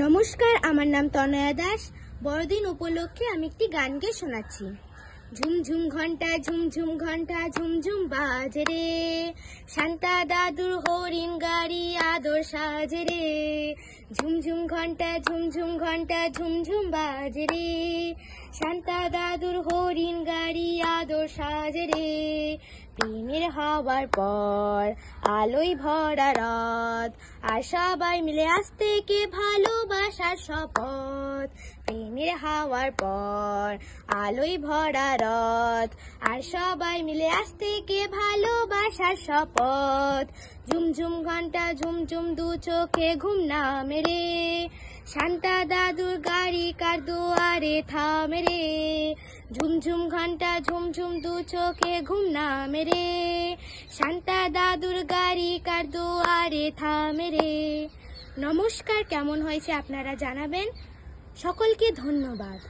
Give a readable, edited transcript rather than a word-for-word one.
নমস্কার, আমার নাম তনয়া দাস। বড়দিন উপলক্ষে আমি একটি গান গেয়ে শোনাচ্ছি। ঝুমঝুম ঘন্টা ঝুমঝুম ঘন্টা ঝুমঝুম বাজে রে, শান্তা দাদুর হরিণ গাড়ি আদর সাজে রে। ঝুমঝুম ঘন্টা ঝুমঝুম ঘন্টা ঝুমঝুম বাজে রে, শান্তা দাদুর হরিণ গাড়ি আদর সাজে রে। প্রেমের হওয়ার পর আলোয় ভরা রাত, আর সবাই মিলে আজ থেকে ভালোবাসার শপথ। প্রেমের হওয়ার পর আলোয় ভরা রাত, আর সবাই মিলে আজ থেকে ভালোবাসার শপথ। ঝুমঝুম ঘন্টা ঝুমঝুম দু চোখে ঘুম না মেরে, শান্তা দাদুর গাড়ি কার দুয়ারে থামে রে। ঝুমঝুম ঘন্টা ঝুমঝুম দু চোখে ঘুম না মেরে, শান্তা দাদুর গাড়ি কার দুয়ারে থামে রে। নমস্কার, কেমন হয়েছে আপনারা জানাবেন। সকলকে ধন্যবাদ।